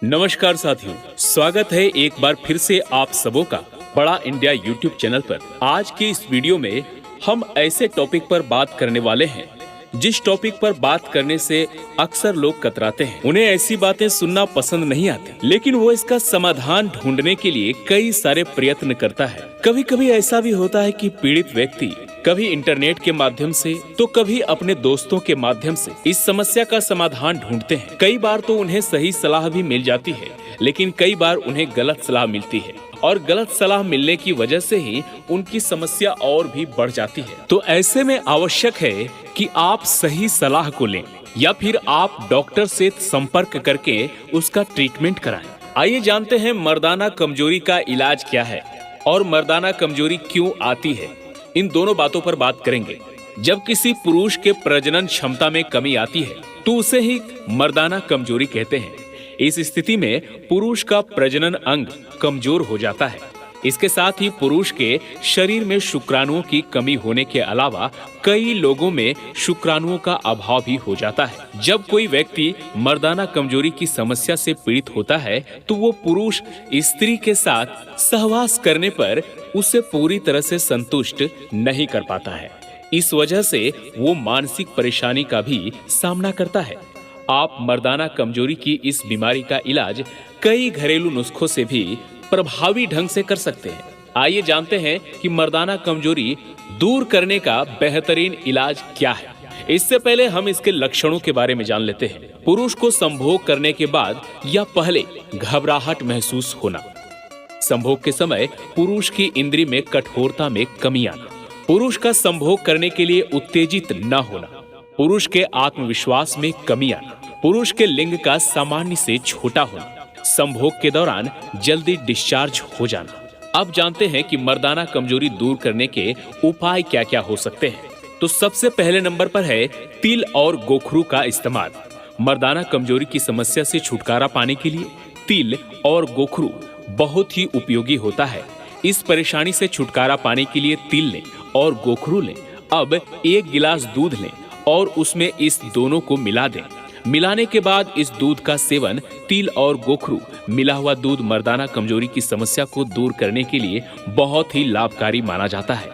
नमस्कार साथियों, स्वागत है एक बार फिर से आप सबों का बड़ा इंडिया यूट्यूब चैनल पर। आज की इस वीडियो में हम ऐसे टॉपिक पर बात करने वाले हैं जिस टॉपिक पर बात करने से अक्सर लोग कतराते हैं। उन्हें ऐसी बातें सुनना पसंद नहीं आती, लेकिन वो इसका समाधान ढूंढने के लिए कई सारे प्रयत्न करता है। कभी कभी ऐसा भी होता है कि पीड़ित व्यक्ति कभी इंटरनेट के माध्यम से तो कभी अपने दोस्तों के माध्यम से इस समस्या का समाधान ढूंढते हैं। कई बार तो उन्हें सही सलाह भी मिल जाती है, लेकिन कई बार उन्हें गलत सलाह मिलती है और गलत सलाह मिलने की वजह से ही उनकी समस्या और भी बढ़ जाती है। तो ऐसे में आवश्यक है कि आप सही सलाह को लें या फिर आप डॉक्टर से संपर्क करके उसका ट्रीटमेंट कराएं। आइए जानते हैं मर्दाना कमजोरी का इलाज क्या है और मर्दाना कमजोरी क्यों आती है। इन दोनों बातों पर बात करेंगे। जब किसी पुरुष के प्रजनन क्षमता में कमी आती है तो उसे ही मर्दाना कमजोरी कहते हैं। इस स्थिति में पुरुष का प्रजनन अंग कमजोर हो जाता है। इसके साथ ही पुरुष के शरीर में शुक्राणुओं की कमी होने के अलावा कई लोगों में शुक्राणुओं का अभाव भी हो जाता है। जब कोई व्यक्ति मर्दाना कमजोरी की समस्या से पीड़ित होता है तो वो पुरुष स्त्री के साथ सहवास करने पर उसे पूरी तरह से संतुष्ट नहीं कर पाता है। इस वजह से वो मानसिक परेशानी का भी सामना करता है। आप मर्दाना कमजोरी की इस बीमारी का इलाज कई घरेलू नुस्खों से भी प्रभावी ढंग से कर सकते हैं। आइए जानते हैं कि मर्दाना कमजोरी दूर करने का बेहतरीन इलाज क्या है। इससे पहले हम इसके लक्षणों के बारे में जान लेते हैं। पुरुष को संभोग करने के बाद या पहले घबराहट महसूस होना, संभोग के समय पुरुष की इंद्री में कठोरता में कमी आना, पुरुष का संभोग करने के लिए उत्तेजित न होना, पुरुष के आत्मविश्वास में कमी आना, पुरुष के लिंग का सामान्य से छोटा होना, संभोग के दौरान जल्दी डिस्चार्ज हो जाना। अब जानते हैं कि मर्दाना कमजोरी दूर करने के उपाय क्या क्या हो सकते हैं। तो सबसे पहले नंबर पर है तिल और गोखरू का इस्तेमाल। मर्दाना कमजोरी की समस्या से छुटकारा पाने के लिए तिल और गोखरू बहुत ही उपयोगी होता है। इस परेशानी से छुटकारा पाने के लिए तिल लें और गोखरू लें। अब 1 गिलास दूध लें और उसमें इस दोनों को मिला दें। मिलाने के बाद इस दूध का सेवन, तिल और गोखरू मिला हुआ दूध मर्दाना कमजोरी की समस्या को दूर करने के लिए बहुत ही लाभकारी माना जाता है।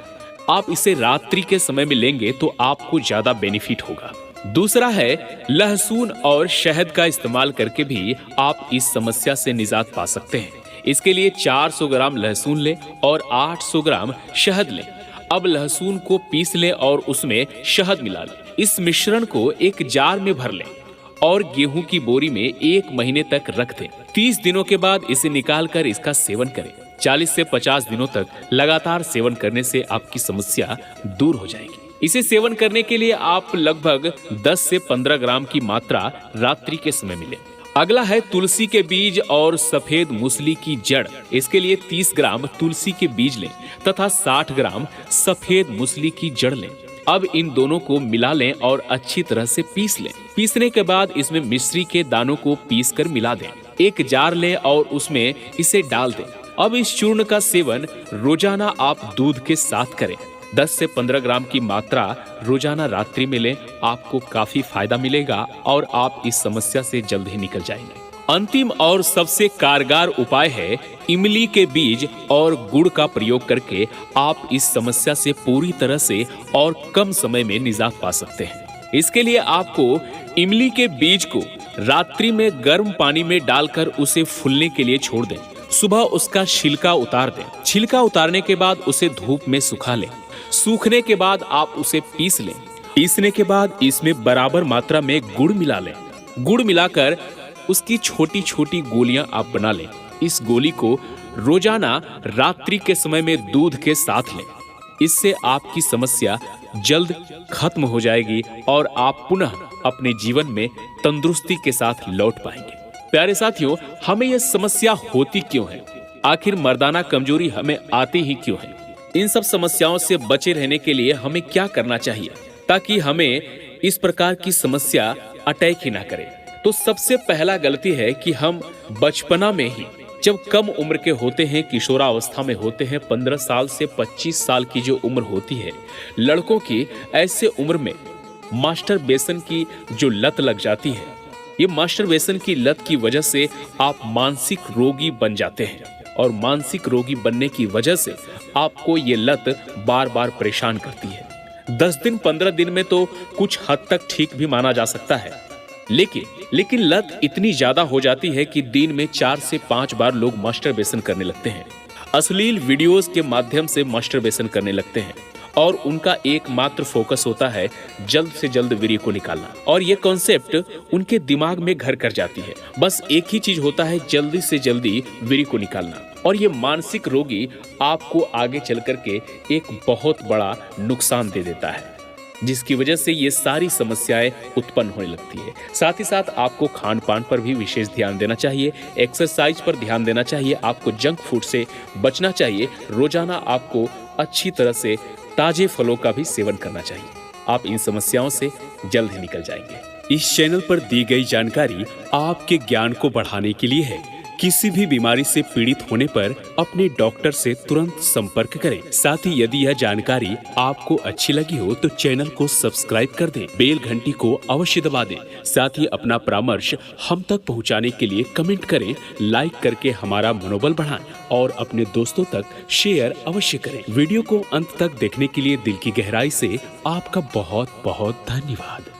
आप इसे रात्रि के समय में लेंगे तो आपको ज्यादा बेनिफिट होगा। दूसरा है लहसुन और शहद का इस्तेमाल करके भी आप इस समस्या से निजात पा सकते हैं। इसके लिए 400 ग्राम लहसुन लें और 800 ग्राम शहद लें। अब लहसुन को पीस लें और उसमें शहद मिला लें। इस मिश्रण को एक जार में भर लें और गेहूं की बोरी में 1 महीने तक रख दें। 30 दिनों के बाद इसे निकालकर इसका सेवन करें। 40 से 50 दिनों तक लगातार सेवन करने से आपकी समस्या दूर हो जाएगी। इसे सेवन करने के लिए आप लगभग 10 से 15 ग्राम की मात्रा रात्रि के समय मिले। अगला है तुलसी के बीज और सफेद मूसली की जड़। इसके लिए 30 ग्राम तुलसी के बीज लें तथा 60 ग्राम सफेद मूसली की जड़ लें। अब इन दोनों को मिला लें और अच्छी तरह से पीस लें। पीसने के बाद इसमें मिश्री के दानों को पीस कर मिला दें। एक जार लें और उसमें इसे डाल दें। अब इस चूर्ण का सेवन रोजाना आप दूध के साथ करें। 10 से 15 ग्राम की मात्रा रोजाना रात्रि में लें। आपको काफी फायदा मिलेगा और आप इस समस्या से जल्द ही निकल जाएंगे। अंतिम और सबसे कारगर उपाय है इमली के बीज और गुड़ का प्रयोग करके आप इस समस्या से पूरी तरह से और कम समय में निजात पा सकते हैं। इसके लिए आपको इमली के बीज को रात्रि में गर्म पानी में डालकर उसे फूलने के लिए छोड़ दें। सुबह उसका छिलका उतार दें। छिलका उतारने के बाद उसे धूप में सुखा लें। सूखने के बाद आप उसे पीस लें। पीसने के बाद इसमें बराबर मात्रा में गुड़ मिला लें। गुड़ मिलाकर उसकी छोटी छोटी गोलियां आप बना लें। इस गोली को रोजाना रात्रि के समय में दूध के साथ लें। इससे आपकी समस्या जल्द खत्म हो जाएगी और आप पुनः अपने जीवन में तंदुरुस्ती के साथ लौट पाएंगे। प्यारे साथियों, हमें यह समस्या होती क्यों है? आखिर मर्दाना कमजोरी हमें आती ही क्यों है? इन सब समस्याओं से बचे रहने के लिए हमें क्या करना चाहिए ताकि हमें इस प्रकार की समस्या अटैक ही ना करे? तो सबसे पहला गलती है कि हम बचपना में ही, जब कम उम्र के होते हैं, किशोरावस्था में होते हैं, 15 साल से 25 साल की जो उम्र होती है लड़कों की, ऐसे उम्र में मास्टरबेशन की जो लत लग जाती है ये मास्टरबेशन की लत की वजह से आप मानसिक रोगी बन जाते हैं और मानसिक रोगी बनने की वजह से आपको ये लत बार बार परेशान करती है। 10 दिन 15 दिन में तो कुछ हद तक ठीक भी माना जा सकता है, लेकिन लत इतनी ज्यादा हो जाती है कि दिन में 4 से 5 बार लोग मास्टरबेशन करने लगते हैं। अश्लील वीडियोस के माध्यम से मास्टरबेशन करने लगते हैं और उनका एकमात्र फोकस होता है जल्द से जल्द वीर्य को निकालना। और ये कॉन्सेप्ट उनके दिमाग में घर कर जाती है। बस एक ही चीज होता है, जल्दी से जल्दी वीर्य को निकालना। और ये मानसिक रोगी आपको आगे चल करके एक बहुत बड़ा नुकसान दे देता है, जिसकी वजह से ये सारी समस्याएं उत्पन्न होने लगती है। साथ ही साथ आपको खान पान पर भी विशेष ध्यान देना चाहिए, एक्सरसाइज पर ध्यान देना चाहिए, आपको जंक फूड से बचना चाहिए। रोजाना आपको अच्छी तरह से ताजे फलों का भी सेवन करना चाहिए। आप इन समस्याओं से जल्द ही निकल जाएंगे। इस चैनल पर दी गई जानकारी आपके ज्ञान को बढ़ाने के लिए है। किसी भी बीमारी से पीड़ित होने पर अपने डॉक्टर से तुरंत संपर्क करें। साथ ही यदि यह जानकारी आपको अच्छी लगी हो तो चैनल को सब्सक्राइब कर दें, बेल घंटी को अवश्य दबा दें। साथ ही अपना परामर्श हम तक पहुंचाने के लिए कमेंट करें, लाइक करके हमारा मनोबल बढ़ाएं और अपने दोस्तों तक शेयर अवश्य करें। वीडियो को अंत तक देखने के लिए दिल की गहराई से आपका बहुत बहुत धन्यवाद।